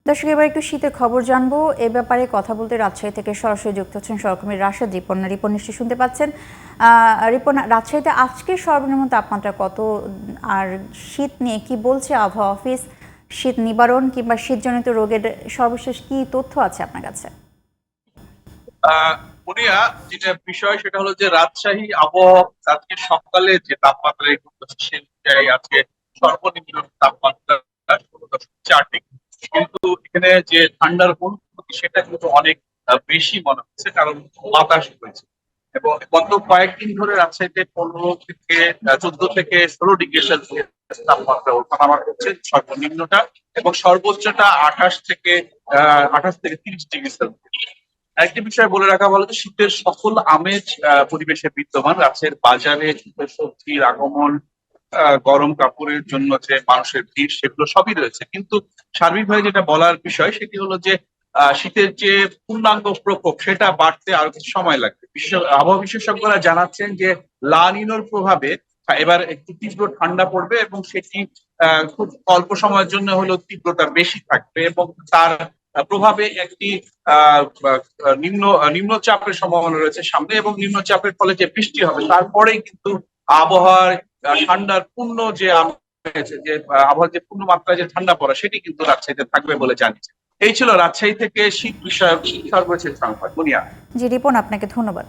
দর্শক, এবার একটু শীতের খবর জানবো। এ ব্যাপারে কথা বলতে রাজশাহী থেকে সরাসরি যুক্ত হচ্ছেন সহকর্মী রাশেদ রিপন। রিপন নিশ্চয়ই শুনতে পাচ্ছেন। রিপন, রাজশাহীতে আজকে সর্বনিম্ন তাপমাত্রা কত, আর শীত নিয়ে কি বলছে আবহাওয়া অফিস? শীত নিবারণ কিংবা শীতজনিত রোগের সর্বশেষ কি তথ্য আছে আপনার কাছে? মুনিয়া, যেটা বিষয় সেটা হলো যে রাজশাহী আবহাওয়া আজকে সকালে যে তাপমাত্রা রেকর্ড করছে সে অনুযায়ী আজকে সর্বনিম্ন তাপমাত্রা 16.4 ডিগ্রি। কিন্তু এখানে যে ঠান্ডার অনুভূতি সেটা কিন্তু অনেক বেশি মনে হচ্ছে, কারণ বাতাস হয়েছে। এবং গত কয়েকদিন ধরে রাজশাহীতে 15 থেকে 14 থেকে 16 ডিগ্রি সেলসিয়াস তাপমাত্রা ওঠানামা হচ্ছে সর্বনিম্নটা, এবং সর্বোচ্চটা 28 থেকে 30 ডিগ্রি সেলসিয়াস। আরেকটি বিষয় বলে রাখা ভালো যে শীতের সকল আমেজ পরিবেশে বিদ্যমান। রাজের বাজারে শীতের সবজির আগমন, গরম কাপড়ের জন্য যে মানুষের ভিড়, সেগুলো সবই রয়েছে। কিন্তু সার্বিকভাবে যেটা বলার বিষয় সেটি হলো যে শীতের যে পূর্ণাঙ্গ প্রকোপ সেটা বাড়তে আরো কিছু সময় লাগবে। আবহাওয়া বিশেষজ্ঞরা জানাচ্ছেন যে লা নিনোর প্রভাবে এবার একটু তীব্র ঠান্ডা পড়বে, এবং সেটি খুব অল্প সময়ের জন্য হলেও তীব্রতা বেশি থাকবে, এবং তার প্রভাবে একটি আহ নিম্ন নিম্নচাপের সম্ভাবনা রয়েছে সামনে, এবং নিম্নচাপের ফলে যে বৃষ্টি হবে তারপরেই কিন্তু আবহাওয়ার ঠান্ডার পূর্ণ যে যে আবহাওয়ার যে পূর্ণ মাত্রায় যে ঠান্ডা পড়া সেটি কিন্তু রাজশাহীতে থাকবে বলে জানিয়েছে। এই ছিল রাজশাহী থেকে শীত বিষয়ক সর্বশেষ সংবাদ। মুনিয়া। জি রিপন, আপনাকে ধন্যবাদ।